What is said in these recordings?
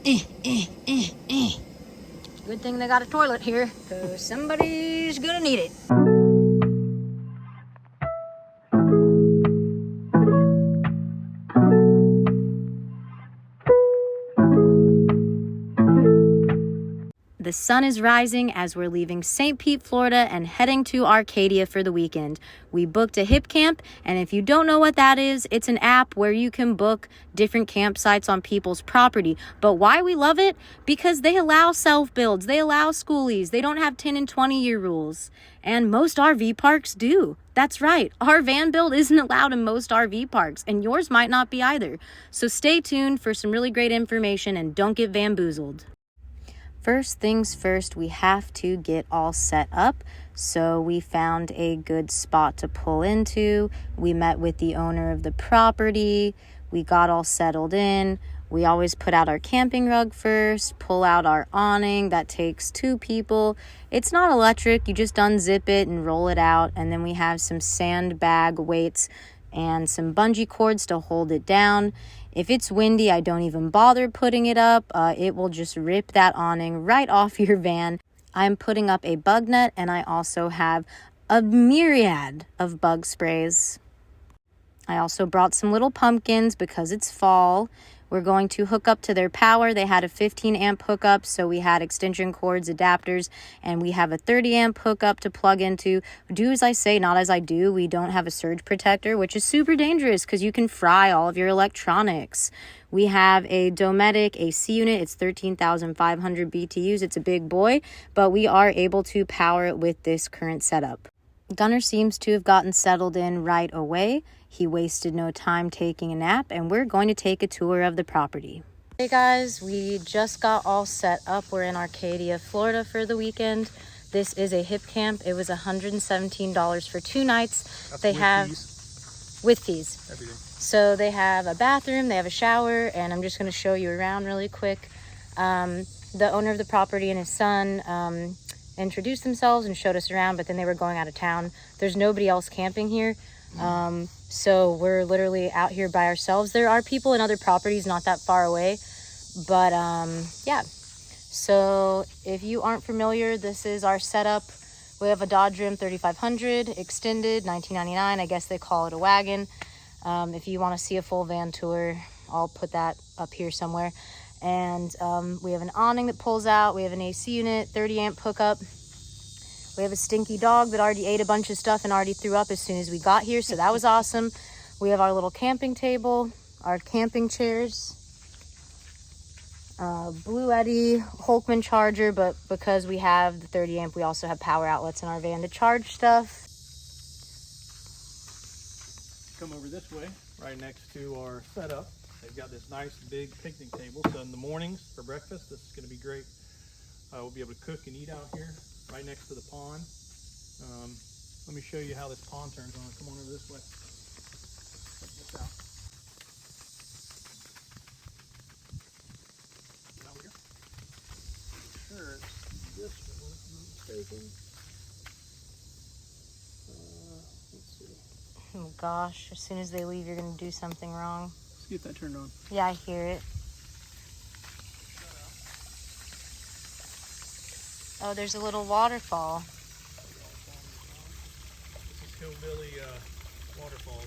Good thing they got a toilet here, because somebody's gonna need it. The sun is rising as we're leaving St. Pete, Florida and heading to Arcadia for the weekend. We booked a Hipcamp, and if you don't know what that is, it's an app where you can book different campsites on people's property. But why we love it? Because they allow self-builds, they allow Skoolies, they don't have 10 and 20-year rules. And most RV parks do. That's right, our van build isn't allowed in most RV parks, and yours might not be either. So stay tuned for some really great information and don't get Vanboozled. First things first, we have to get all set up. So we found a good spot to pull into. We met with the owner of the property. We got all settled in. We always put out our camping rug first, pull out our awning. That takes 2 people. It's not electric. You just unzip it and roll it out. And then we have some sandbag weights and some bungee cords to hold it down. If it's windy, I don't even bother putting it up. It will just rip that awning right off your van. I'm putting up a bug net, and I also have a myriad of bug sprays. I also brought some little pumpkins because it's fall. We're going to hook up to their power. They had a 15 amp hookup, so we had extension cords, adapters, and we have a 30 amp hookup to plug into. Do as I say, not as I do. We don't have a surge protector, which is super dangerous because you can fry all of your electronics. We have a Dometic AC unit. It's 13,500 BTUs. It's a big boy, but we are able to power it with this current setup. Gunner seems to have gotten settled in right away. He wasted no time taking a nap, and we're going to take a tour of the property. Hey guys, we just got all set up. We're in Arcadia, Florida for the weekend. This is a Hipcamp. It was $117 for 2 nights. That's they with have fees. With fees. Everything. So they have a bathroom, they have a shower, and I'm just going to show you around really quick. The owner of the property and his son introduced themselves and showed us around, but then they were going out of town. There's nobody else camping here. So we're literally out here by ourselves. There are people in other properties not that far away, but yeah. So if you aren't familiar, this is our setup. We have a Dodge Ram 3500 extended, $19.99. I guess they call it a wagon. If you want to see a full van tour, I'll put that up here somewhere. And we have an awning that pulls out. We have an AC unit, 30 amp hookup. We have a stinky dog that already ate a bunch of stuff and already threw up as soon as we got here, so that was awesome. We have our little camping table, our camping chairs, Blue Eddy Holkman charger, but because we have the 30 amp, we also have power outlets in our van to charge stuff. Come over this way, right next to our setup. They've got this nice big picnic table, so in the mornings for breakfast, this is going to be great. We'll be able to cook and eat out here, right next to the pond. Let me show you how this pond turns on. Come on over this way. Check this out. Out here. Sure, it's this one, if I'm not mistaken. Let's see. Oh gosh, as soon as they leave, you're going to do something wrong. Let's get that turned on. Yeah, I hear it. Oh, there's a little waterfall. This is Hillbilly Waterfalls.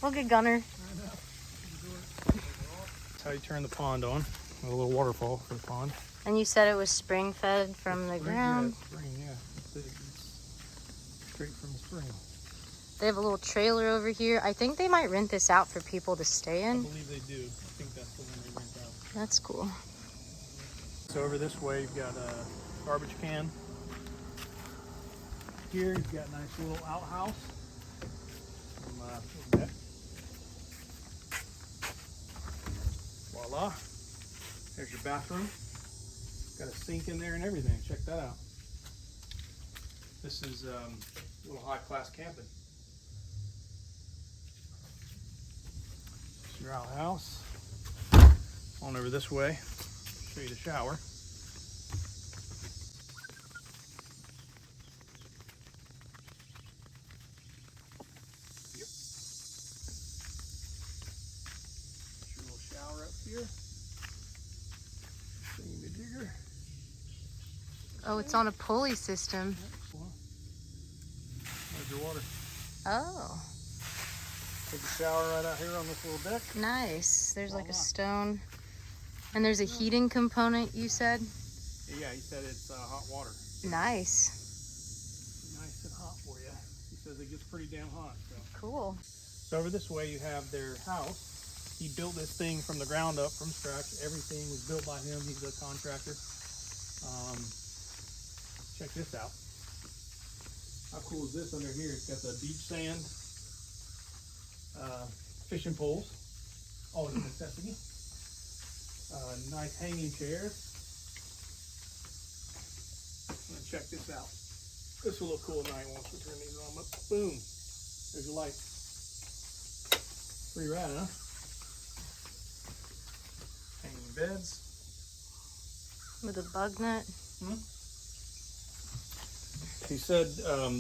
Look at Gunner. That's how you turn the pond on. A little waterfall for the pond. And you said it was spring fed from the ground. Yeah, spring, yeah. It's straight from the spring. They have a little trailer over here. I think they might rent this out for people to stay in. I believe they do. I think that's the one they rent out. That's cool. So over this way, you've got a garbage can. Here, you've got a nice little outhouse. Some deck. Voila. There's your bathroom. Got a sink in there and everything. Check that out. This is a little high-class camping. This is your outhouse. On over this way. Show you the shower. Yep. Your little here. Thingy digger. Oh, it's on a pulley system. There's your water. Oh. Take a shower right out here on this little deck. Nice. There's like a stone. And there's a heating component, you said? Yeah, he said it's hot water. Nice. Nice and hot for you. He says it gets pretty damn hot. So. Cool. So over this way you have their house. He built this thing from the ground up, from scratch. Everything was built by him. He's a contractor. Check this out. How cool is this under here? It's got the beach sand, fishing poles, always a necessity. Nice hanging chairs. Check this out. This will look cool at night once we turn these on. But boom, there's your light. Pretty rad, huh? Hanging beds. With a bug net. He said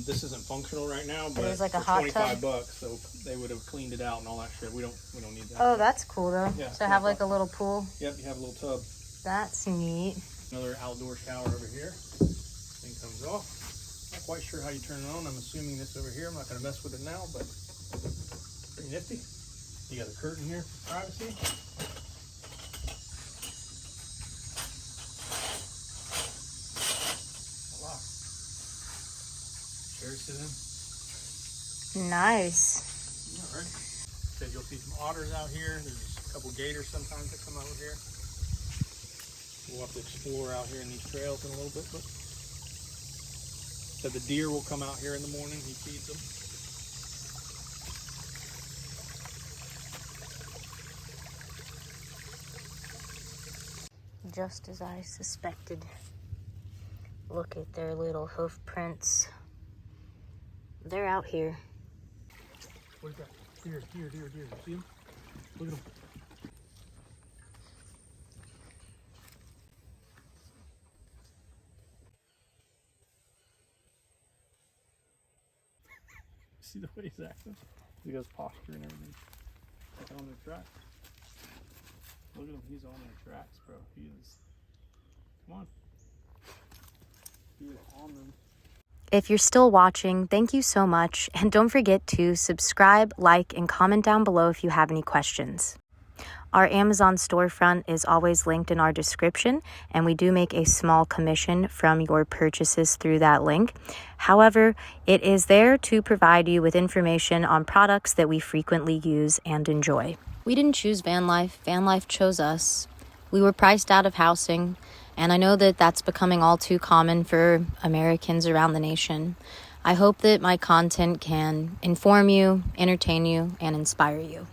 this isn't functional right now, but there's like a for hot 25 tub. bucks, so they would have cleaned it out and all that shit. We don't need that. Oh, that's cool though. Yeah, so have like a little pool. Yep, you have a little tub. That's neat. Another outdoor shower over here. Thing comes off. Not quite sure how you turn it on. I'm assuming this over here. I'm not going to mess with it now, but pretty nifty. You got a curtain here for privacy. Voila. Chairs sit in. Nice. All right. Said you'll see some otters out here. There's a couple gators sometimes that come over here. We'll have to explore out here in these trails in a little bit, but said the deer will come out here in the morning. He feeds them. Just as I suspected. Look at their little hoof prints. They're out here. What is that? Deer. You see them? Look at them. See the way he's acting? He goes posture and everything. Like on their tracks. Look at him, he's on their tracks, bro. He is. Come on. He is on them. If you're still watching, thank you so much. And don't forget to subscribe, like, and comment down below if you have any questions. Our Amazon storefront is always linked in our description, and we do make a small commission from your purchases through that link. However, it is there to provide you with information on products that we frequently use and enjoy. We didn't choose van life. Van life chose us. We were priced out of housing, and I know that that's becoming all too common for Americans around the nation. I hope that my content can inform you, entertain you, and inspire you.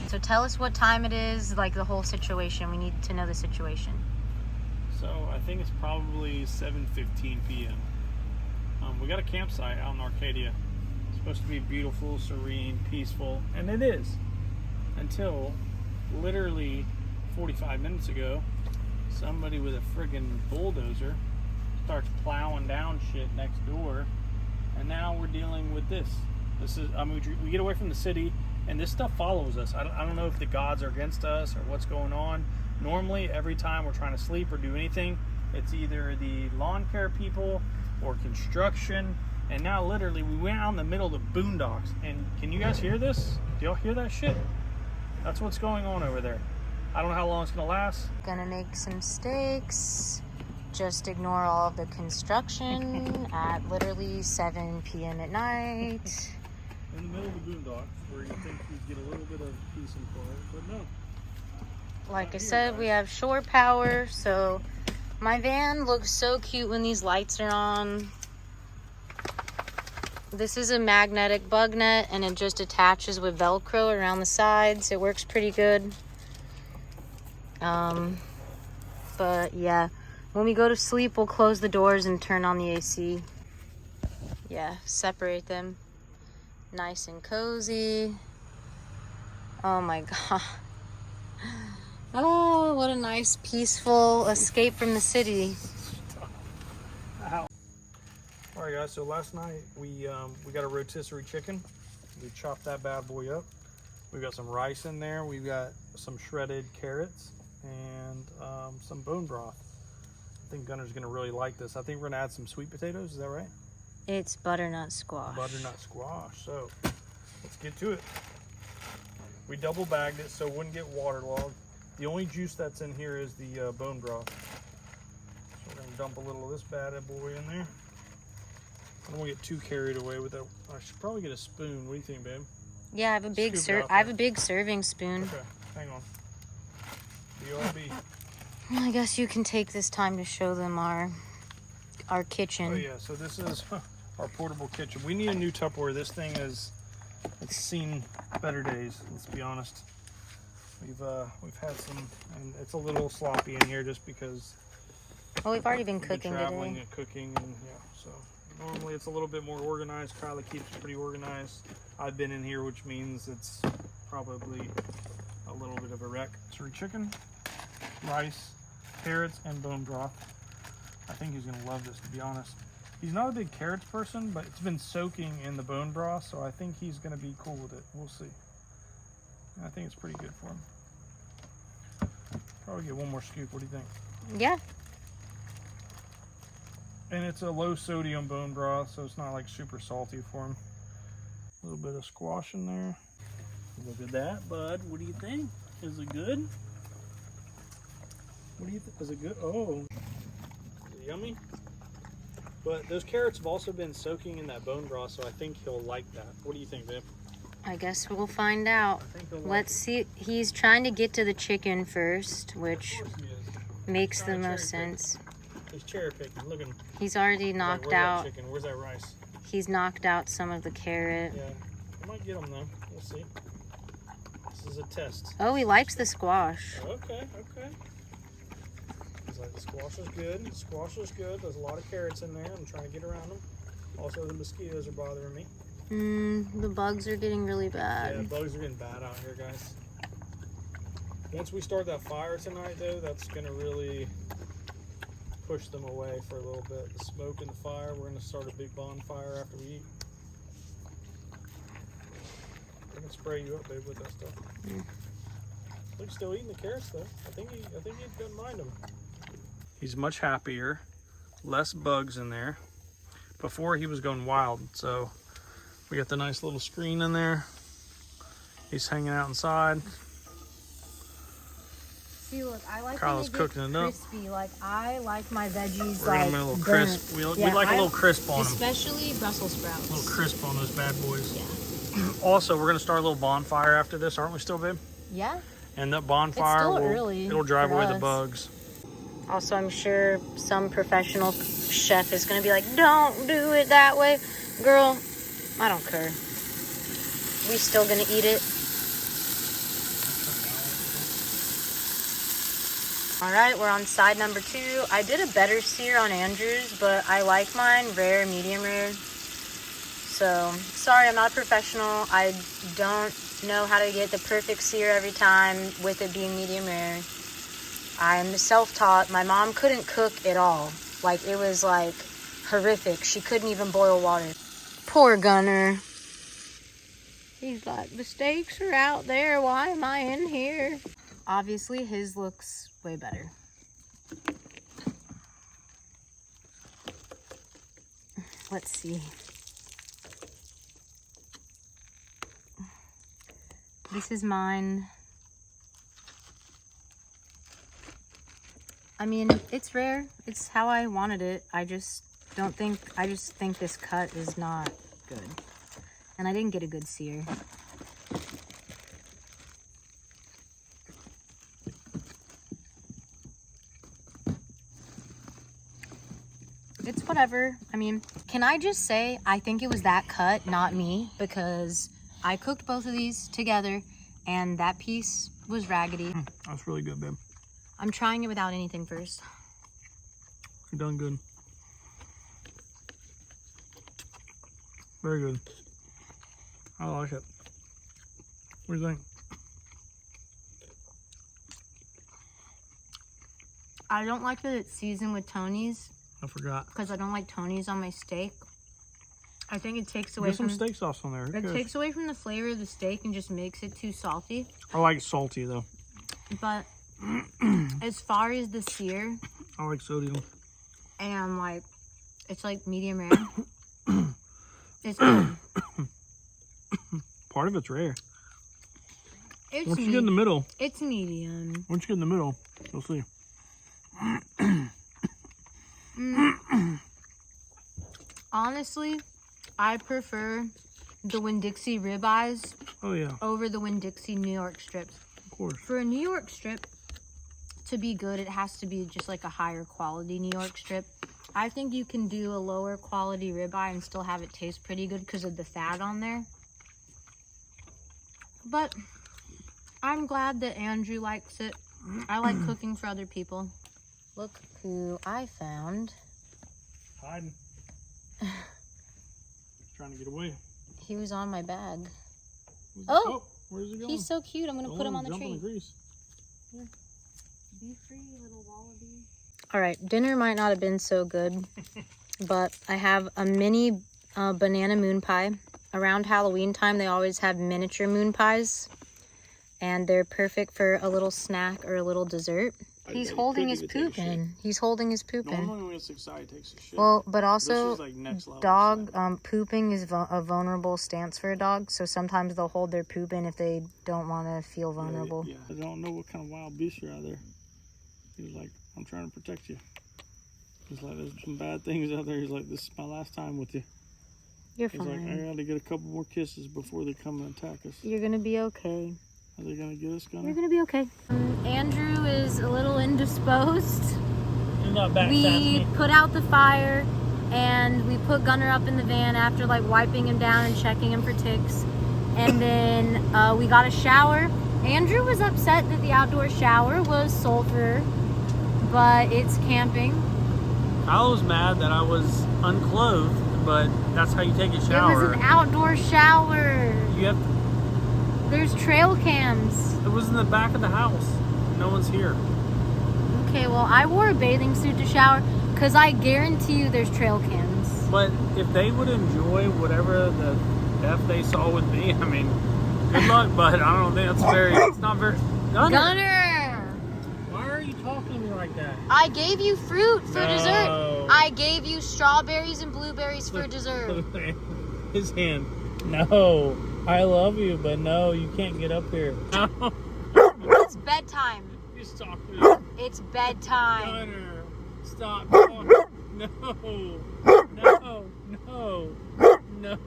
So tell us what time it is, like the whole situation. We need to know the situation. So I think it's probably 7:15 p.m. We got a campsite out in Arcadia. It's supposed to be beautiful, serene, peaceful, and it is. Until literally 45 minutes ago, somebody with a friggin' bulldozer starts plowing down shit next door, and now we're dealing with this. This is, I mean, we get away from the city, and this stuff follows us. I don't know if the gods are against us or what's going on. Normally, every time we're trying to sleep or do anything, it's either the lawn care people or construction. And now, literally, we went out in the middle of the boondocks. And can you guys hear this? Do y'all hear that shit? That's what's going on over there. I don't know how long it's gonna last. Gonna make some steaks. Just ignore all of the construction at literally 7 p.m. at night. In the middle of the boondocks, where you think you'd get a little bit of peace and quiet, but no. Like I said, we have shore power, so my van looks so cute when these lights are on. This is a magnetic bug net, and it just attaches with Velcro around the sides. It works pretty good. But yeah, when we go to sleep, we'll close the doors and turn on the AC. Yeah, separate them. Nice and cozy. Oh my god. Oh, what a nice, peaceful escape from the city. Ow. All right, guys. So last night we got a rotisserie chicken. We chopped that bad boy up. We've got some rice in there. We've got some shredded carrots and some bone broth. I think Gunner's gonna really like this. I think we're gonna add some sweet potatoes. Is that right? It's butternut squash. Butternut squash. So let's get to it. We double bagged it so it wouldn't get waterlogged. The only juice that's in here is the bone broth. So we're gonna dump a little of this bad boy in there. I don't want to get too carried away with that. I should probably get a spoon. What do you think, babe? Yeah, I have a big serving spoon. Okay, hang on. BRB. Well, I guess you can take this time to show them our kitchen. Oh yeah, so this is our portable kitchen. We need a new Tupperware. This thing it's seen better days. Let's be honest. We've had some, and it's a little sloppy in here just because. Well, we've already been cooking traveling today. and cooking, and yeah, so. Normally it's a little bit more organized. Kyla keeps it pretty organized. I've been in here, which means it's probably a little bit of a wreck. So chicken, rice, carrots, and bone broth. I think he's gonna love this, to be honest. He's not a big carrots person, but it's been soaking in the bone broth, so I think he's gonna be cool with it. We'll see. I think it's pretty good for him. Probably get one more scoop. What do you think? Yeah. And it's a low sodium bone broth, so it's not like super salty for him. A little bit of squash in there. Look at that, bud. What do you think? Is it good? What do you think? Is it good? Oh, is it yummy? But those carrots have also been soaking in that bone broth, so I think he'll like that. What do you think, babe? I guess we'll find out. Let's see. He's trying to get to the chicken first, which makes the most sense. He's cherry picking. Look at him. He's already knocked out. That chicken? Where's that rice? He's knocked out some of the carrot. Yeah, I might get him though. We'll see. This is a test. Oh, he likes the squash. Okay. He's like, the squash is good. The squash is good. There's a lot of carrots in there. I'm trying to get around them. Also, the mosquitoes are bothering me. The bugs are getting really bad. Yeah, bugs are getting bad out here, guys. Once we start that fire tonight, though, that's gonna really push them away for a little bit. The smoke and the fire. We're gonna start a big bonfire after we eat. I can spray you up, babe, with that stuff. Look, still eating the carrots though. I think he doesn't mind them. He's much happier. Less bugs in there. Before he was going wild, so we got the nice little screen in there. He's hanging out inside. See, look, I like Kyla's cooking it up. crispy. Like, I like my veggies We're gonna make a little crisp. We like a little crisp on them. Especially Brussels sprouts. A little crisp on those bad boys. Yeah. Also, we're gonna start a little bonfire after this, aren't we still, babe? Yeah. And that bonfire it'll drive away the bugs. Also, I'm sure some professional chef is gonna be like, "Don't do it that way." Girl, I don't care. We still gonna eat it. All right, we're on side number 2. I did a better sear on Andrew's, but I like mine rare, medium rare. So, sorry, I'm not a professional. I don't know how to get the perfect sear every time with it being medium rare. I'm self-taught. My mom couldn't cook at all. Like, it was like horrific. She couldn't even boil water. Poor Gunner. He's like, the steaks are out there. Why am I in here? Obviously, his looks way better. Let's see. This is mine. I mean, it's rare. It's how I wanted it. I just think this cut is not good. And I didn't get a good sear. It's whatever. I mean, can I just say, I think it was that cut, not me, because I cooked both of these together and that piece was raggedy. That's really good, babe. I'm trying it without anything first. You're done good. Very good. I like it. What do you think? I don't like that it's seasoned with Tony's. I forgot. Because I don't like Tony's on my steak. I think it takes away Get some steak sauce on there. It takes away from the flavor of the steak and just makes it too salty. I like salty though. But as far as the sear, I like sodium. and like it's like medium rare. It's good. Part of it's rare. It's Once you get in the middle. It's medium. Once you get in the middle, you'll see. Honestly, I prefer the Winn-Dixie ribeyes over the Winn-Dixie New York strips. Of course. For a New York strip to be good, it has to be just like a higher quality New York strip. I think you can do a lower quality ribeye and still have it taste pretty good because of the fat on there. But I'm glad that Andrew likes it. I like cooking for other people. Look who I found. Hiding. Trying to get away. He was on my bag. Where's he going? He's so cute. I'm going to put him on the tree. In the grease. Here. Be free, little wallaby. All right, dinner might not have been so good, but I have a mini banana moon pie. Around Halloween time, they always have miniature moon pies, and they're perfect for a little snack or a little dessert. He's holding his poop in. He's holding his poop in. Normally when it's excited, he takes a shit. Well, but also, this is like next level dog pooping is a vulnerable stance for a dog, so sometimes they'll hold their poop in if they don't want to feel vulnerable. Yeah, I don't know what kind of wild beasts are out there. He was like, I'm trying to protect you. He's like, there's some bad things out there. He's like, this is my last time with you. You're He's fine. like, I gotta get a couple more kisses before they come and attack us. You're gonna be okay. Are they gonna get us, Gunner? You're gonna be okay. Andrew is a little indisposed. He's not back. We put out the fire and we put Gunner up in the van after like wiping him down and checking him for ticks. And then we got a shower. Andrew was upset that the outdoor shower was sulfur, but it's camping. I was mad that I was unclothed, but that's how you take a shower. It was an outdoor shower. You have to, There's trail cams. it was in the back of the house. No one's here. Okay, well, I wore a bathing suit to shower because I guarantee you there's trail cams. But if they would enjoy whatever the F they saw with me, I mean, good luck, but I don't think it's not very... Gunner! Why are you talking to me like that? I gave you fruit for dessert. I gave you strawberries and blueberries for dessert. His hand. No. I love you, but no, you can't get up here. No. It's bedtime. You stop it. It's bedtime. Gunner, stop talking. No. No. No. No.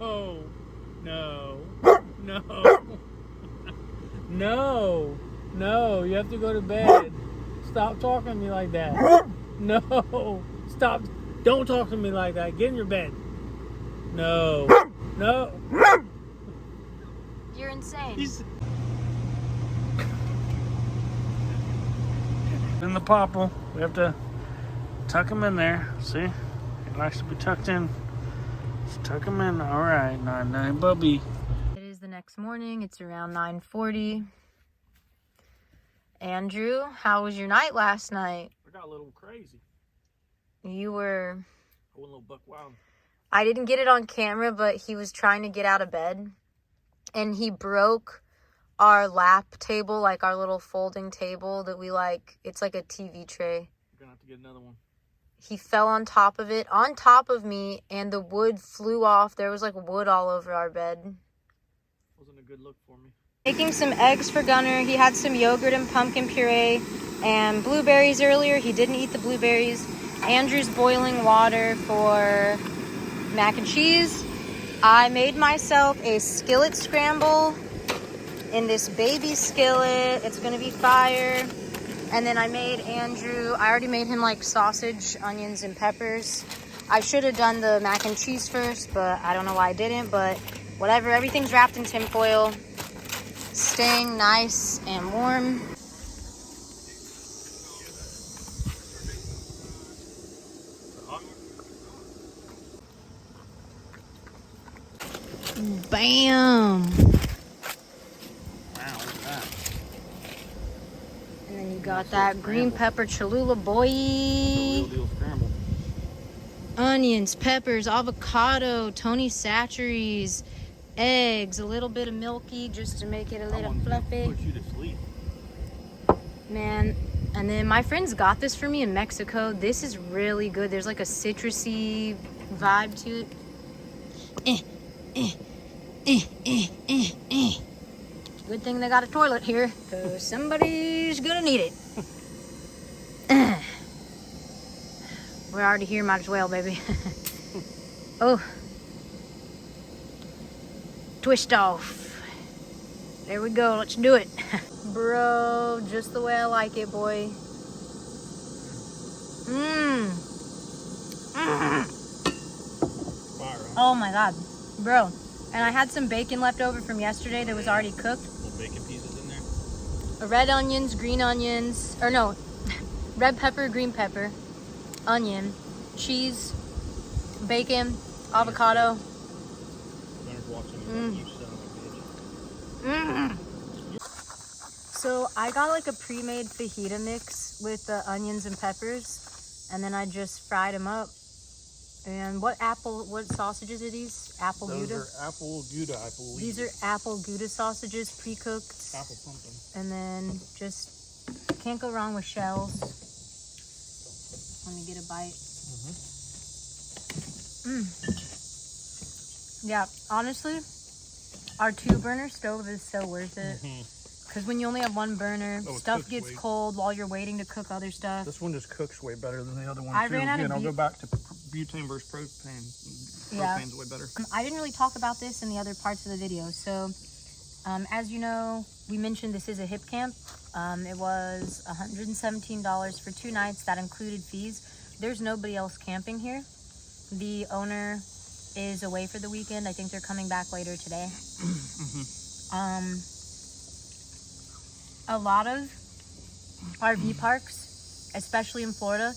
No. No. No. No. You have to go to bed. Stop talking to me like that. No. Stop. Don't talk to me like that. Get in your bed. No. No. You're insane. In the popple, we have to tuck him in there. See? He likes to be tucked in. Just tuck him in. All right. Night, Bubby. It is the next morning. It's around 9:40. Andrew, how was your night last night? I got a little crazy. You were... I went a little buck wild. I didn't get it on camera, but he was trying to get out of bed. And he broke our lap table, like our little folding table that we like. It's like a TV tray. We're going to have to get another one. He fell on top of it, on top of me, and the wood flew off. There was like wood all over our bed. Wasn't a good look for me. Making some eggs for Gunner. He had some yogurt and pumpkin puree and blueberries earlier. He didn't eat the blueberries. Andrew's boiling water for mac and cheese. I made myself a skillet scramble in this baby skillet. It's gonna be fire. And then I made Andrew, I already made him like sausage, onions, and peppers. I should have done the mac and cheese first, but I don't know why I didn't, but whatever. Everything's wrapped in tinfoil, staying nice and warm. Bam! Wow, look at that. And then you got that green pepper Cholula, boy. Real deal scramble. onions, peppers, avocado, Tony Chachere's, eggs, a little bit of milky just to make it a little fluffy. Put you to sleep. Man, and then my friends got this for me in Mexico. This is really good. There's like a citrusy vibe to it. Good thing they got a toilet here, because somebody's gonna need it. We're already here, might as well, baby. Oh. Twist off. There we go, let's do it. Bro, just the way I like it, boy. Oh my god, bro. And I had some bacon left over from yesterday that was already cooked. Little bacon pieces in there. Red onions, green onions, or no, red pepper, green pepper, onion, cheese, bacon, avocado. So I got like a pre-made fajita mix with the onions and peppers, and then I just fried them up. And what sausages are these? Apple Gouda? Those are apple Gouda, I believe. These are apple Gouda sausages, pre-cooked. Apple something. And then just, can't go wrong with shells. Let me get a bite. Yeah, honestly, our 2-burner stove is so worth it. Because when you only have 1 burner, stuff gets cold while you're waiting to cook other stuff. This one just cooks way better than the other one, I too. ran out of I'll go back to butane versus propane. Propane's way better. I didn't really talk about this in the other parts of the video. So, as you know, we mentioned this is a Hipcamp. It was $117 for 2 nights. That included fees. There's nobody else camping here. The owner is away for the weekend. I think they're coming back later today. A lot of RV parks, especially in Florida,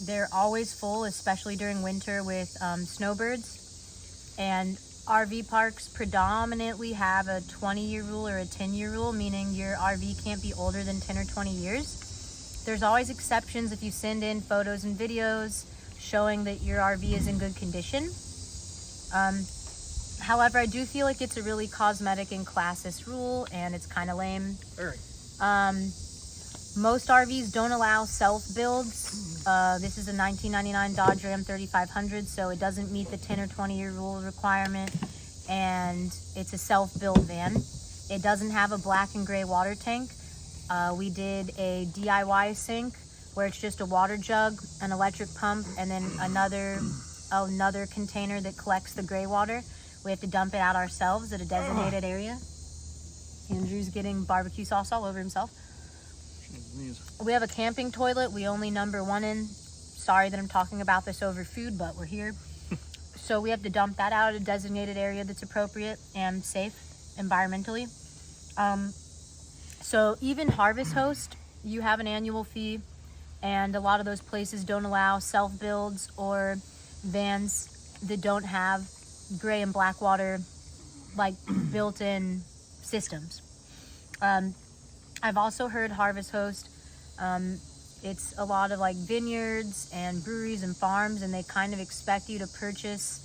they're always full, especially during winter with snowbirds. And RV parks predominantly have a 20-year rule or a 10-year rule, meaning your RV can't be older than 10 or 20 years. There's always exceptions if you send in photos and videos showing that your RV is in good condition. However, I do feel like it's a really cosmetic and classist rule, and it's kind of lame. Very. Most RVs don't allow self-builds. This is a 1999 Dodge Ram 3500, so it doesn't meet the 10 or 20-year rule requirement, and it's a self-build van. It doesn't have a black and gray water tank. We did a DIY sink where it's just a water jug, an electric pump, and then another container that collects the gray water. We have to dump it out ourselves at a designated area. Andrew's getting barbecue sauce all over himself. We have a camping toilet. We only number 1 in. Sorry that I'm talking about this over food, but we're here. So we have to dump that out at a designated area that's appropriate and safe environmentally. So even Harvest Host, you have an annual fee, and a lot of those places don't allow self-builds or vans that don't have gray and black water like built-in systems. I've also heard Harvest Host, it's a lot of like vineyards and breweries and farms, and they kind of expect you to purchase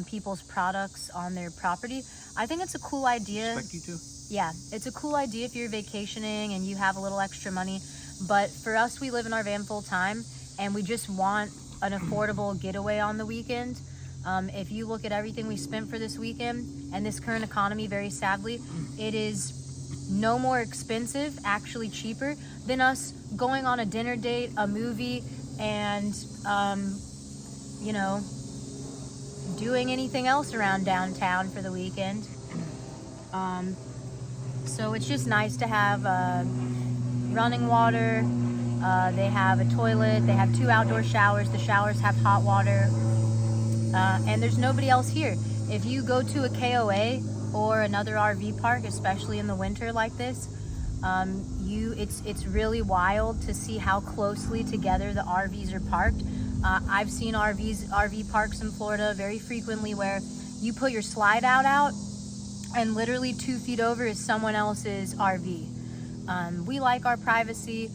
people's products on their property. I think it's a cool idea. Expect you to? Yeah, it's a cool idea if you're vacationing and you have a little extra money. But for us, we live in our van full time, and we just want an affordable getaway on the weekend. If you look at everything we spent for this weekend and this current economy, very sadly, it is no more expensive, actually cheaper, than us going on a dinner date, a movie, and, you know, doing anything else around downtown for the weekend. So it's just nice to have running water. They have a toilet. They have 2 outdoor showers. The showers have hot water. And there's nobody else here. If you go to a KOA or another RV park, especially in the winter like this, it's really wild to see how closely together the RVs are parked. I've seen RV parks in Florida very frequently where you put your slide out and literally 2 feet over is someone else's RV. We like our privacy.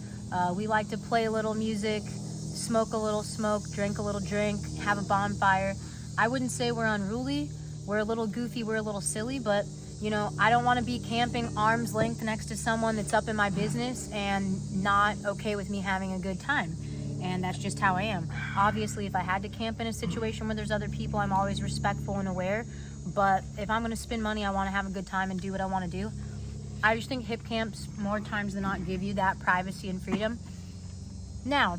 We like to play a little music. smoke a little smoke, drink a little drink, have a bonfire. I wouldn't say we're unruly. We're a little goofy, we're a little silly, but you know, I don't want to be camping arm's length next to someone that's up in my business and not okay with me having a good time. And that's just how I am. Obviously, if I had to camp in a situation where there's other people, I'm always respectful and aware. But if I'm going to spend money, I want to have a good time and do what I want to do. I just think hip camps, more times than not, give you that privacy and freedom. Now,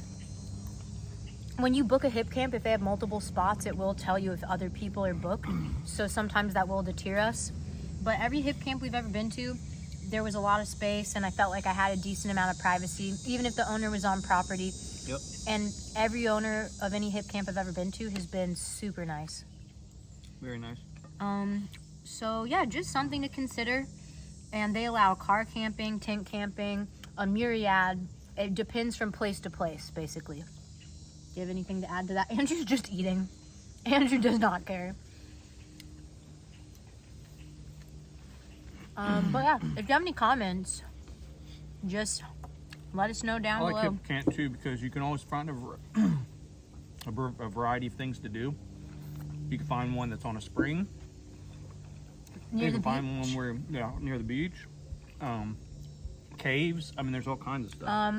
when you book a hip camp, if they have multiple spots, it will tell you if other people are booked. So sometimes that will deter us. But every hip camp we've ever been to, there was a lot of space, and I felt like I had a decent amount of privacy, even if the owner was on property. Yep. And every owner of any hip camp I've ever been to has been super nice. Very nice. So yeah, just something to consider. And they allow car camping, tent camping, a myriad. It depends from place to place, basically. Do you have anything to add to that? Andrew's just eating. Andrew does not care. But yeah, if you have any comments, just let us know down below. I like Hipcamp too because you can always find a variety of things to do. You can find one that's on a spring. Near you the can find beach? one where, near the beach. Caves. I mean, there's all kinds of stuff.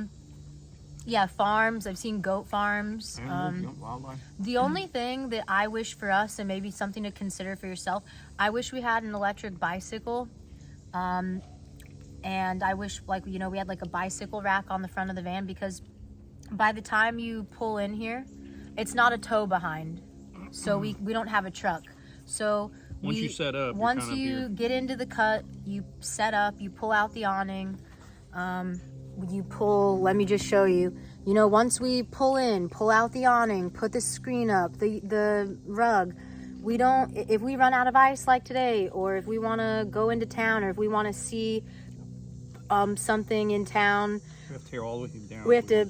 Yeah, farms. I've seen goat farms. Wildlife. The only thing that I wish for us, and maybe something to consider for yourself, I wish we had an electric bicycle. And I wish, like, you know, we had like a bicycle rack on the front of the van, because by the time you pull in here, it's not a tow behind. So we don't have a truck. So once you set up, once you get into the cut, you set up, you pull out the awning, you pull, let me just show you, you know, once we pull out the awning, put the screen up, the rug, we don't, if we run out of ice like today, or if we want to go into town, or if we want to see something in town, we have to tear all the way down. We have to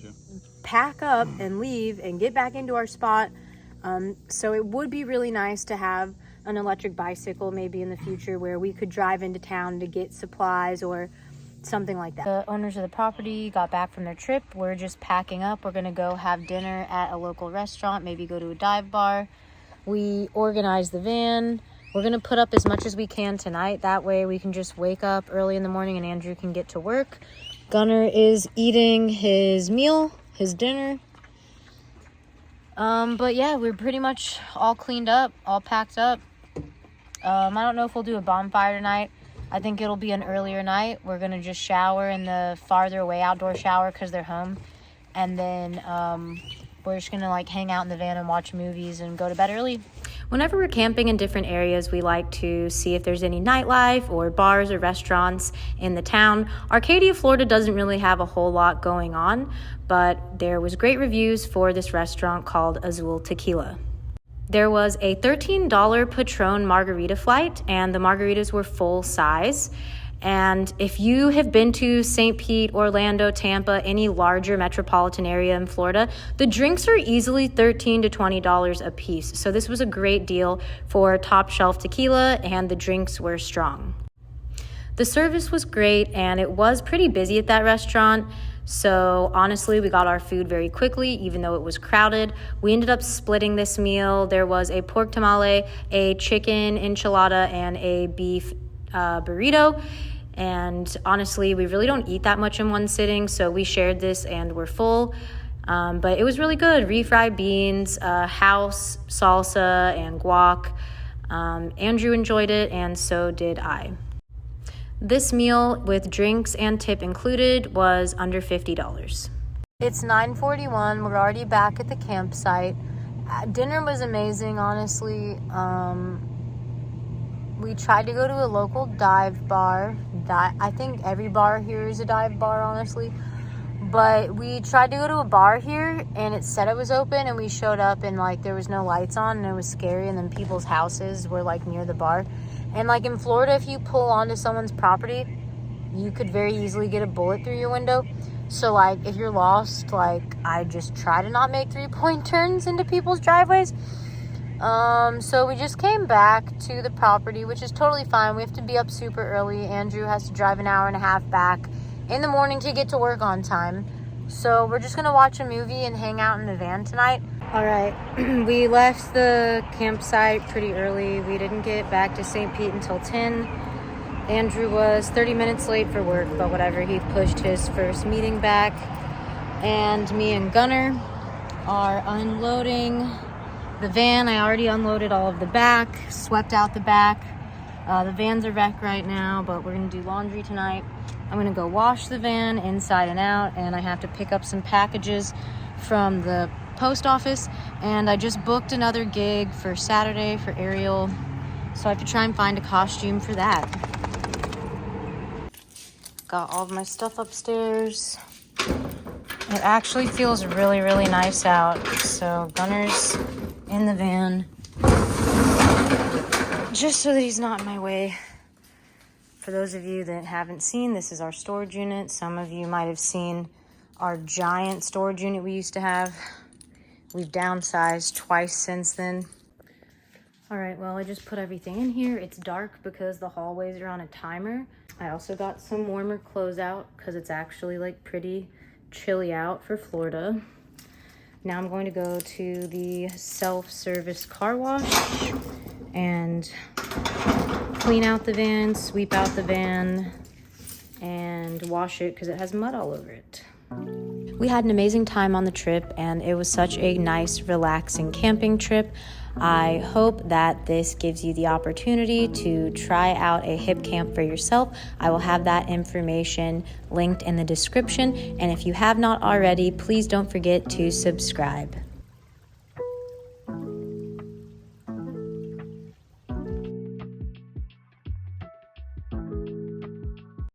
pack up and leave and get back into our spot. So it would be really nice to have an electric bicycle maybe in the future where we could drive into town to get supplies or something like that. The owners of the property got back from their trip. We're just packing up. We're gonna go have dinner at a local restaurant, maybe go to a dive bar. We organized the van. We're gonna put up as much as we can tonight. That way we can just wake up early in the morning and Andrew can get to work. Gunner is eating his meal, his dinner. But yeah, we're pretty much all cleaned up, all packed up. I don't know if we'll do a bonfire tonight. I think it'll be an earlier night. We're gonna just shower in the farther away outdoor shower because they're home. And then we're just gonna like hang out in the van and watch movies and go to bed early. Whenever we're camping in different areas, we like to see if there's any nightlife or bars or restaurants in the town. Arcadia, Florida doesn't really have a whole lot going on, but there was great reviews for this restaurant called Azul Tequila. There was a $13 Patron margarita flight, and the margaritas were full size. And if you have been to St. Pete, Orlando, Tampa, any larger metropolitan area in Florida, the drinks are easily $13 to $20 a piece. So this was a great deal for top shelf tequila, and the drinks were strong. The service was great, and it was pretty busy at that restaurant. So honestly, we got our food very quickly, even though it was crowded. We ended up splitting this meal. There was a pork tamale, a chicken enchilada, and a beef burrito. And honestly, we really don't eat that much in one sitting, so we shared this and we're full. But it was really good. Refried beans, house salsa, and guac. Andrew enjoyed it, and so did I. This meal, with drinks and tip included, was under $50. It's 9:41. We're already back at the campsite. Dinner was amazing, honestly. We tried to go to a local dive bar. I think every bar here is a dive bar, honestly. But we tried to go to a bar here, and it said it was open, and we showed up, and like there was no lights on, and it was scary, and then people's houses were like near the bar. And like in Florida, if you pull onto someone's property, you could very easily get a bullet through your window. So like if you're lost, like I just try to not make 3-point turns into people's driveways. So we just came back to the property, which is totally fine. We have to be up super early. Andrew has to drive an hour and a half back in the morning to get to work on time. So we're just gonna watch a movie and hang out in the van tonight. All right, we left the campsite pretty early. We didn't get back to St. Pete until 10. Andrew was 30 minutes late for work, but whatever, he pushed his first meeting back. And me and Gunner are unloading the van. I already unloaded all of the back, swept out the back. The van's a wreck right now, but we're gonna do laundry tonight. I'm gonna go wash the van inside and out, and I have to pick up some packages from the post office. And I just booked another gig for Saturday for Ariel, so I have to try and find a costume for that. Got all of my stuff upstairs. It actually feels really, really nice out. So Gunner's in the van, just so that he's not in my way. For those of you that haven't seen, this is our storage unit. Some of you might have seen our giant storage unit we used to have. We've downsized twice since then. All right, well, I just put everything in here. It's dark because the hallways are on a timer. I also got some warmer clothes out because it's actually like pretty chilly out for Florida. Now I'm going to go to the self-service car wash and clean out the van, sweep out the van, and wash it because it has mud all over it. We had an amazing time on the trip, and it was such a nice, relaxing camping trip. I hope that this gives you the opportunity to try out a Hipcamp for yourself. I will have that information linked in the description, and if you have not already, please don't forget to subscribe.